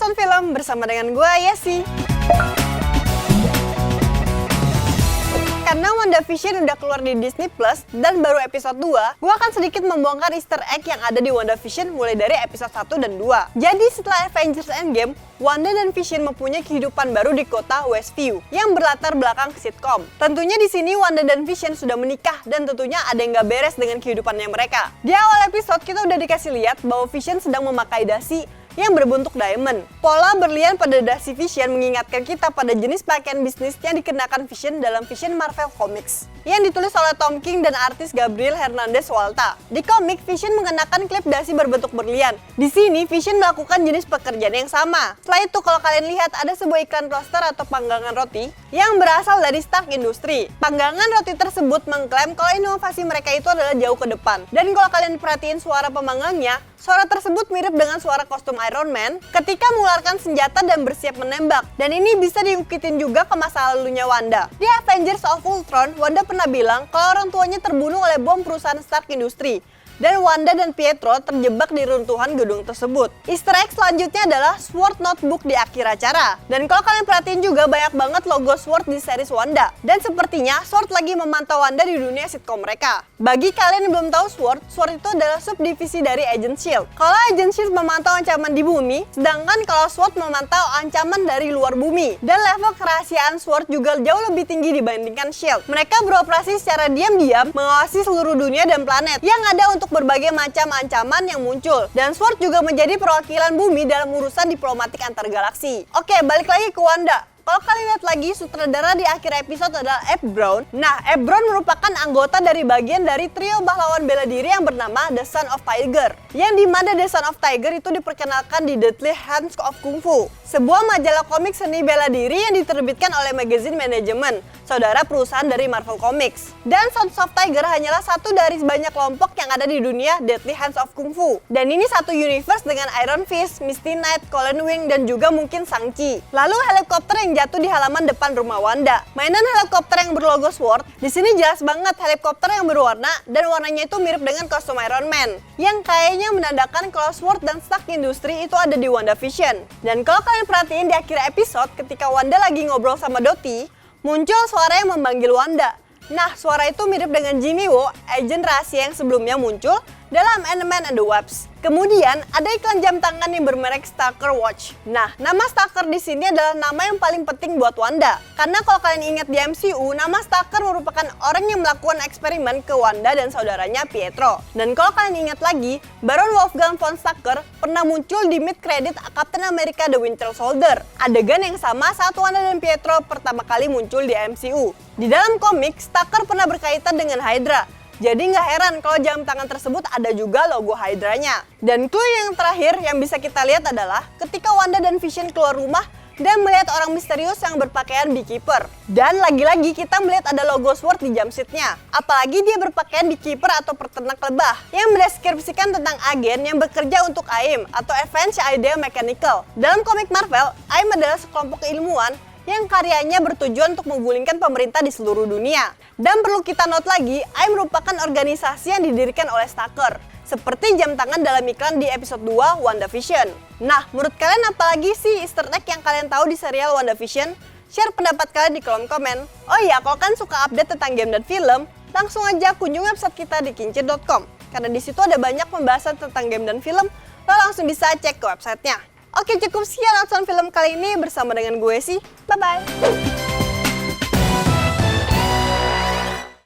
Nonton Film bersama dengan gue, Yesi. Karena WandaVision udah keluar di Disney Plus dan baru episode 2, gue akan sedikit membongkar easter egg yang ada di WandaVision mulai dari episode 1 dan 2. Jadi setelah Avengers Endgame, Wanda dan Vision mempunyai kehidupan baru di kota Westview yang berlatar belakang sitcom. Tentunya di sini Wanda dan Vision sudah menikah dan tentunya ada yang gak beres dengan kehidupannya mereka. Di awal episode kita udah dikasih lihat bahwa Vision sedang memakai dasi yang berbentuk diamond. Pola berlian pada dasi Vision mengingatkan kita pada jenis pakaian bisnis yang dikenakan Vision dalam Vision Marvel Comics yang ditulis oleh Tom King dan artis Gabriel Hernandez Walta. Di komik, Vision mengenakan klip dasi berbentuk berlian. Di sini, Vision melakukan jenis pekerjaan yang sama. Setelah itu, kalau kalian lihat ada sebuah iklan toaster atau panggangan roti yang berasal dari Stark Industries. Panggangan roti tersebut mengklaim kalau inovasi mereka itu adalah jauh ke depan. Dan kalau kalian perhatiin suara pemanggangnya, suara tersebut mirip dengan suara kostum Iron Man ketika mengeluarkan senjata dan bersiap menembak. Dan ini bisa diukitin juga ke masa lalunya Wanda. Di Avengers of Ultron, Wanda pernah bilang kalau orang tuanya terbunuh oleh bom perusahaan Stark Industries. Dan Wanda dan Pietro terjebak di runtuhan gedung tersebut. Easter egg selanjutnya adalah SWORD Notebook di akhir acara. Dan kalau kalian perhatiin juga banyak banget logo SWORD di series Wanda. Dan sepertinya SWORD lagi memantau Wanda di dunia sitcom mereka. Bagi kalian yang belum tahu SWORD itu adalah subdivisi dari Agent Shield. Kalau Agent Shield memantau ancaman di bumi, sedangkan kalau SWORD memantau ancaman dari luar bumi. Dan level kerahasiaan SWORD juga jauh lebih tinggi dibandingkan Shield. Mereka beroperasi secara diam-diam mengawasi seluruh dunia dan planet yang ada untuk berbagai macam ancaman yang muncul. Dan SWORD juga menjadi perwakilan bumi dalam urusan diplomatik antar galaksi. Oke, balik lagi ke Wanda. Kalau kalian lihat lagi, sutradara di akhir episode adalah Eb Brown. Nah, Eb Brown merupakan anggota dari bagian dari trio pahlawan bela diri yang bernama The Son of Tiger. Yang dimana The Son of Tiger itu diperkenalkan di Deadly Hands of Kung Fu, sebuah majalah komik seni bela diri yang diterbitkan oleh Magazine Management, saudara perusahaan dari Marvel Comics. Dan Sons of Tiger hanyalah satu dari banyak kelompok yang ada di dunia Deadly Hands of Kung Fu. Dan ini satu universe dengan Iron Fist, Misty Knight, Colin Wing, dan juga mungkin Shang-Chi. Lalu helikopter yang jatuh di halaman depan rumah Wanda. Mainan helikopter yang berlogo SWORD, di sini jelas banget helikopter yang berwarna dan warnanya itu mirip dengan kostum Iron Man. Yang kayaknya menandakan kalau SWORD dan Stark Industries itu ada di WandaVision. Dan kalau kalian perhatiin di akhir episode ketika Wanda lagi ngobrol sama Dottie, muncul suara yang memanggil Wanda. Nah, suara itu mirip dengan Jimmy Woo, agen rahasia yang sebelumnya muncul dalam Ant-Man and the Wasp. Kemudian ada iklan jam tangan yang bermerek Stalker Watch. Nah, nama Stalker di sini adalah nama yang paling penting buat Wanda. Karena kalau kalian ingat di MCU, nama Stalker merupakan orang yang melakukan eksperimen ke Wanda dan saudaranya Pietro. Dan kalau kalian ingat lagi, Baron Wolfgang von Stalker pernah muncul di mid-credit Captain America The Winter Soldier. Adegan yang sama saat Wanda dan Pietro pertama kali muncul di MCU. Di dalam komik, Stalker pernah berkaitan dengan Hydra. Jadi nggak heran kalau jam tangan tersebut ada juga logo Hydra-nya. Dan clue yang terakhir yang bisa kita lihat adalah ketika Wanda dan Vision keluar rumah dan melihat orang misterius yang berpakaian beekeeper. Dan lagi-lagi kita melihat ada logo SWORD di jumpsuit-nya. Apalagi dia berpakaian beekeeper atau peternak lebah yang mendeskripsikan tentang agen yang bekerja untuk AIM atau Advanced Idea Mechanical. Dalam komik Marvel, AIM adalah sekelompok ilmuwan yang karyanya bertujuan untuk menggulingkan pemerintah di seluruh dunia. Dan perlu kita note lagi, AIM merupakan organisasi yang didirikan oleh Stalker, seperti jam tangan dalam iklan di episode 2 WandaVision. Nah, menurut kalian apalagi sih easter egg yang kalian tahu di serial WandaVision? Share pendapat kalian di kolom komen. Oh iya, kalau kalian suka update tentang game dan film, langsung aja kunjungi website kita di kincir.com. Karena di situ ada banyak pembahasan tentang game dan film, lo langsung bisa cek ke websitenya. Oke, cukup sekian nonton film kali ini bersama dengan gue sih. Bye-bye.